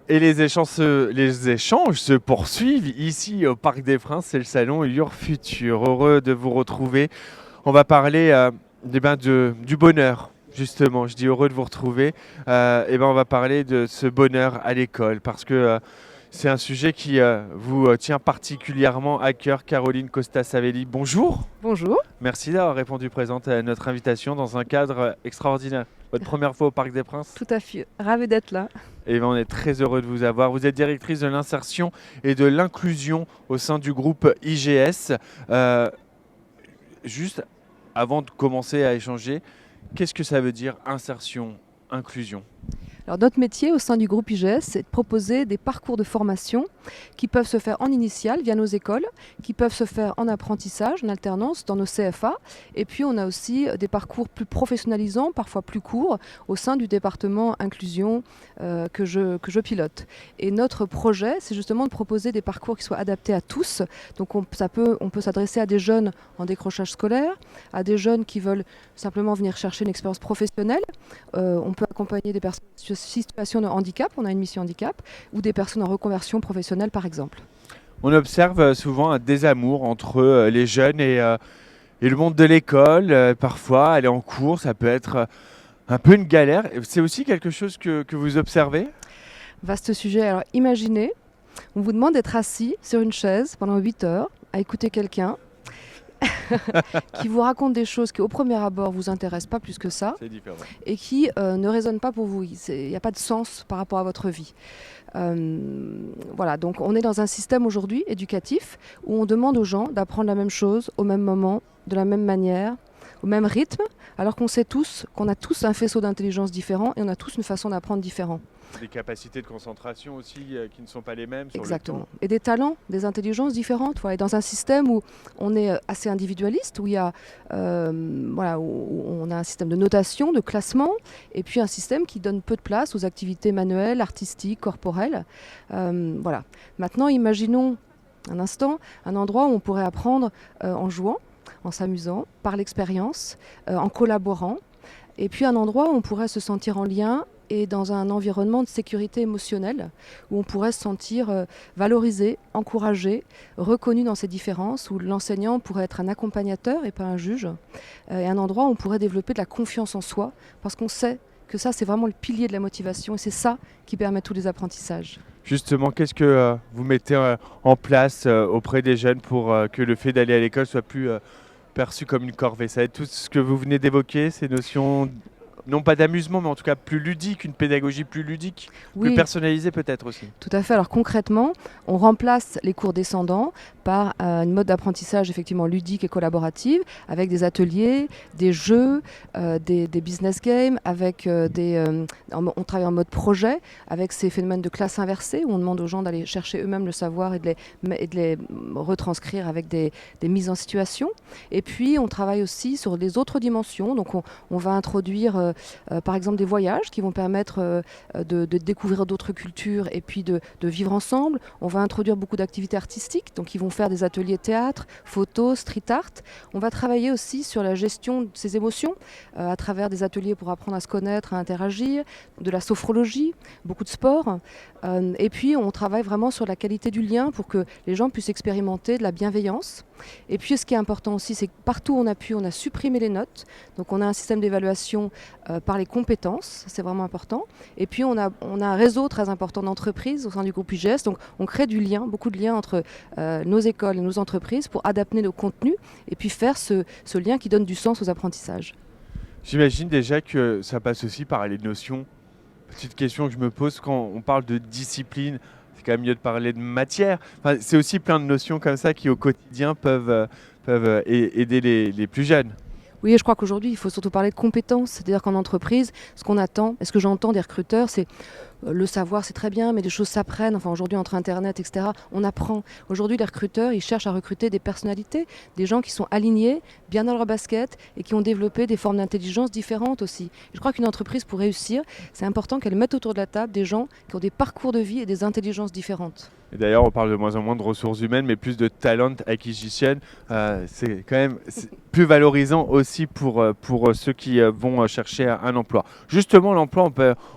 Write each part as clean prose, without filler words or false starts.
Et les échanges se poursuivent ici au Parc des Princes, c'est le salon Your Future. Heureux de vous retrouver. On va parler du bonheur, justement. Je dis heureux de vous retrouver. On va parler de ce bonheur à l'école parce que c'est un sujet qui vous tient particulièrement à cœur. Caroline Costa-Savelli, bonjour. Bonjour, Merci d'avoir répondu présente à notre invitation dans un cadre extraordinaire. Votre première fois au Parc des Princes. tout à fait. Ravi d'être là. On est très heureux de vous avoir. Vous êtes directrice de l'insertion et de l'inclusion au sein du groupe IGS. Euh, Juste avant de commencer à échanger, qu'est-ce que ça veut dire insertion, inclusion? Alors, notre métier au sein du groupe IGS, c'est de proposer des parcours de formation qui peuvent se faire en initiale via nos écoles, qui peuvent se faire en apprentissage, en alternance dans nos CFA. Et puis, on a aussi des parcours plus professionnalisants, parfois plus courts, au sein du département inclusion que je pilote. Et notre projet, c'est justement de proposer des parcours qui soient adaptés à tous. Donc, on peut s'adresser à des jeunes en décrochage scolaire, à des jeunes qui veulent simplement venir chercher une expérience professionnelle. On peut accompagner des personnes en situation de handicap, on a une mission handicap, ou des personnes en reconversion professionnelle par exemple. On observe souvent un désamour entre les jeunes et le monde de l'école. Parfois, aller en cours, ça peut être un peu une galère. C'est aussi quelque chose que vous observez? Vaste sujet. Alors imaginez, on vous demande d'être assis sur une chaise pendant 8 heures à écouter quelqu'un qui vous raconte des choses qui au premier abord vous intéressent pas plus que ça C'est différent. et qui ne résonnent pas pour vous. Il n'y a pas de sens par rapport à votre vie. Voilà, donc on est dans un système aujourd'hui éducatif où on demande aux gens d'apprendre la même chose au même moment, de la même manière, au même rythme, alors qu'on sait tous qu'on a tous un faisceau d'intelligence différent et on a tous une façon d'apprendre différente. Des capacités de concentration aussi qui ne sont pas les mêmes sur le Exactement. temps. Et des talents, des intelligences différentes. Voilà. Et dans un système où on est assez individualiste, où il y a, où on a un système de notation, de classement, et puis un système qui donne peu de place aux activités manuelles, artistiques, corporelles. Voilà. Maintenant, imaginons un instant un endroit où on pourrait apprendre en jouant, en s'amusant, par l'expérience, en collaborant. Et puis un endroit où on pourrait se sentir en lien et dans un environnement de sécurité émotionnelle, où on pourrait se sentir valorisé, encouragé, reconnu dans ses différences, où l'enseignant pourrait être un accompagnateur et pas un juge, et un endroit où on pourrait développer de la confiance en soi, parce qu'on sait que ça, c'est vraiment le pilier de la motivation, et c'est ça qui permet tous les apprentissages. Justement, qu'est-ce que vous mettez en place auprès des jeunes pour que le fait d'aller à l'école soit plus perçu comme une corvée? Ça va être tout ce que vous venez d'évoquer, ces notions, non pas d'amusement, mais en tout cas plus ludique, une pédagogie plus ludique, plus Oui, personnalisée peut-être aussi. tout à fait. Alors concrètement, on remplace les cours descendants par une mode d'apprentissage effectivement ludique et collaborative, avec des ateliers, des jeux, des business games, on travaille en mode projet, avec ces phénomènes de classe inversée, où on demande aux gens d'aller chercher eux-mêmes le savoir et de les retranscrire avec des mises en situation. Et puis on travaille aussi sur les autres dimensions. Donc on va introduire par exemple des voyages qui vont permettre de découvrir d'autres cultures et puis de vivre ensemble. On va introduire beaucoup d'activités artistiques, donc ils vont faire des ateliers théâtre, photo, street art. On va travailler aussi sur la gestion de ses émotions à travers des ateliers pour apprendre à se connaître, à interagir, de la sophrologie, beaucoup de sport. Et puis on travaille vraiment sur la qualité du lien pour que les gens puissent expérimenter de la bienveillance. Et puis ce qui est important aussi, c'est que partout où on a pu, on a supprimé les notes. Donc on a un système d'évaluation par les compétences, c'est vraiment important. Et puis on a un réseau très important d'entreprises au sein du groupe IGS. Donc on crée du lien, beaucoup de liens entre nos écoles et nos entreprises pour adapter nos contenus et puis faire ce lien qui donne du sens aux apprentissages. J'imagine déjà que ça passe aussi par les notions. Petite question que je me pose quand on parle de discipline, c'est quand même mieux de parler de matière. Enfin, c'est aussi plein de notions comme ça qui au quotidien peuvent aider les plus jeunes. Oui, et je crois qu'aujourd'hui, il faut surtout parler de compétences. C'est-à-dire qu'en entreprise, ce qu'on attend, et ce que j'entends des recruteurs, c'est le savoir, c'est très bien, mais les choses s'apprennent. Enfin, aujourd'hui, entre Internet, etc., on apprend. Aujourd'hui, les recruteurs, ils cherchent à recruter des personnalités, des gens qui sont alignés, bien dans leur basket, et qui ont développé des formes d'intelligence différentes aussi. Et je crois qu'une entreprise, pour réussir, c'est important qu'elle mette autour de la table des gens qui ont des parcours de vie et des intelligences différentes. Et d'ailleurs, on parle de moins en moins de ressources humaines, mais plus de talent acquisition. C'est quand même plus valorisant aussi pour ceux qui vont chercher un emploi. Justement, l'emploi,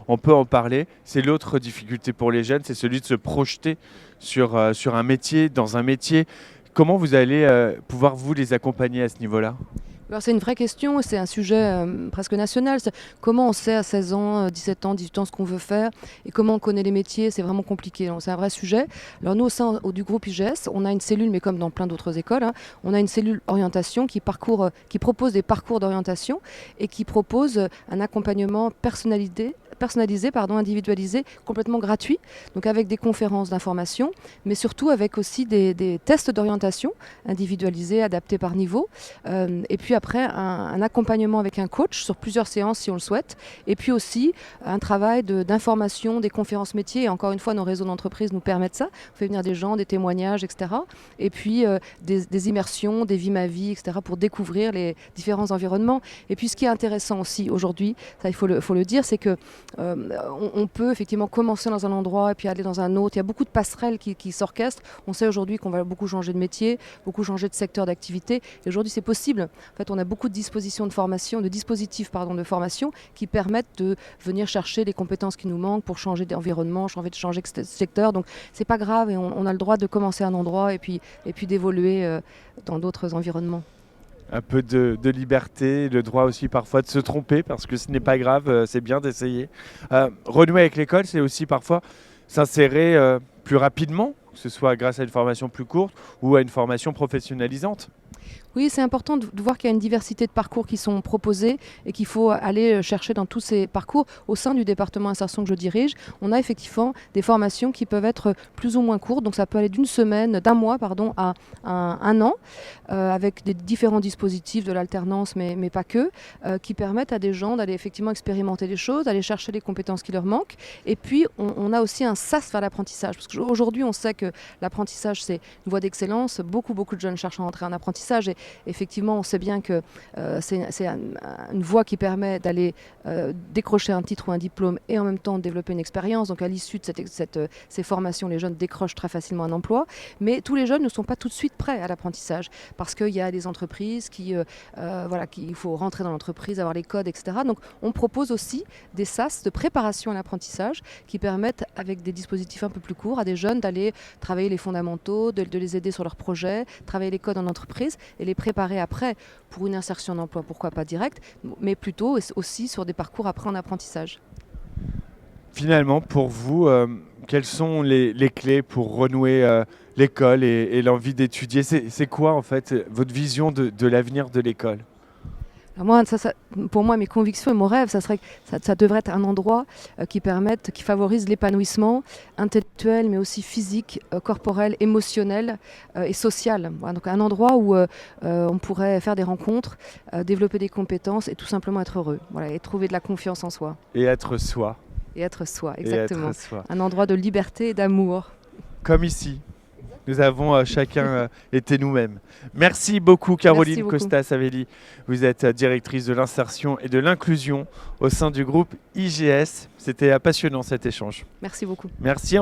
on peut en parler. c'est l'autre difficulté pour les jeunes, c'est celui de se projeter sur un métier, dans un métier. Comment vous allez pouvoir vous les accompagner à ce niveau-là? Alors c'est une vraie question, c'est un sujet presque national. Comment on sait à 16 ans, 17 ans, 18 ans ce qu'on veut faire et comment on connaît les métiers, c'est vraiment compliqué. Donc c'est un vrai sujet. Alors nous au sein du groupe IGS, on a une cellule, mais comme dans plein d'autres écoles, hein, on a une cellule orientation qui propose des parcours d'orientation et qui propose un accompagnement personnalisé, individualisé, complètement gratuit, donc avec des conférences d'information, mais surtout avec aussi des tests d'orientation individualisés, adaptés par niveau, et puis après un accompagnement avec un coach sur plusieurs séances si on le souhaite, et puis aussi un travail d'information, des conférences métiers, et encore une fois nos réseaux d'entreprise nous permettent ça, on fait venir des gens, des témoignages, etc. Et puis des immersions, des vies ma vie, etc. pour découvrir les différents environnements. Et puis ce qui est intéressant aussi aujourd'hui, ça il faut le dire, c'est que on peut effectivement commencer dans un endroit et puis aller dans un autre. Il y a beaucoup de passerelles qui s'orchestrent. On sait aujourd'hui qu'on va beaucoup changer de métier, beaucoup changer de secteur d'activité. Et aujourd'hui, c'est possible. En fait, on a beaucoup de dispositifs de formation qui permettent de venir chercher les compétences qui nous manquent pour changer d'environnement, changer de secteur. Donc, c'est pas grave et on a le droit de commencer à un endroit et puis d'évoluer dans d'autres environnements. Un peu de liberté, le droit aussi parfois de se tromper parce que ce n'est pas grave, c'est bien d'essayer. Renouer avec l'école, c'est aussi parfois s'insérer plus rapidement, que ce soit grâce à une formation plus courte ou à une formation professionnalisante. Oui, c'est important de voir qu'il y a une diversité de parcours qui sont proposés et qu'il faut aller chercher dans tous ces parcours. Au sein du département insertion que je dirige, on a effectivement des formations qui peuvent être plus ou moins courtes. Donc ça peut aller d'un mois à un an, avec des différents dispositifs de l'alternance, mais pas que, qui permettent à des gens d'aller effectivement expérimenter des choses, d'aller chercher les compétences qui leur manquent. Et puis on a aussi un sas vers l'apprentissage. Parce qu'aujourd'hui, on sait que l'apprentissage, c'est une voie d'excellence. Beaucoup de jeunes cherchent à entrer en apprentissage. Et effectivement, on sait bien que c'est une voie qui permet d'aller décrocher un titre ou un diplôme et en même temps développer une expérience. Donc à l'issue de ces formations, les jeunes décrochent très facilement un emploi. Mais tous les jeunes ne sont pas tout de suite prêts à l'apprentissage parce qu'il y a des entreprises qu'il faut rentrer dans l'entreprise, avoir les codes, etc. Donc on propose aussi des SAS de préparation à l'apprentissage qui permettent, avec des dispositifs un peu plus courts, à des jeunes d'aller travailler les fondamentaux, de les aider sur leurs projets, travailler les codes en entreprise et les préparer après pour une insertion d'emploi, pourquoi pas directe, mais plutôt aussi sur des parcours après en apprentissage. Finalement, pour vous, quelles sont les clés pour renouer l'école et l'envie d'étudier? C'est quoi en fait votre vision de l'avenir de l'école? Moi, pour moi, mes convictions et mon rêve, ça devrait être un endroit qui favorise l'épanouissement intellectuel, mais aussi physique, corporel, émotionnel et social. Voilà, donc un endroit où on pourrait faire des rencontres, développer des compétences et tout simplement être heureux. Voilà, et trouver de la confiance en soi. Et être soi. Et être soi, exactement. Et être soi. Un endroit de liberté et d'amour. Comme ici. Nous avons chacun été nous-mêmes. Merci beaucoup Caroline Costa-Savelli. Vous êtes directrice de l'insertion et de l'inclusion au sein du groupe IGS. C'était passionnant cet échange. Merci beaucoup. Merci.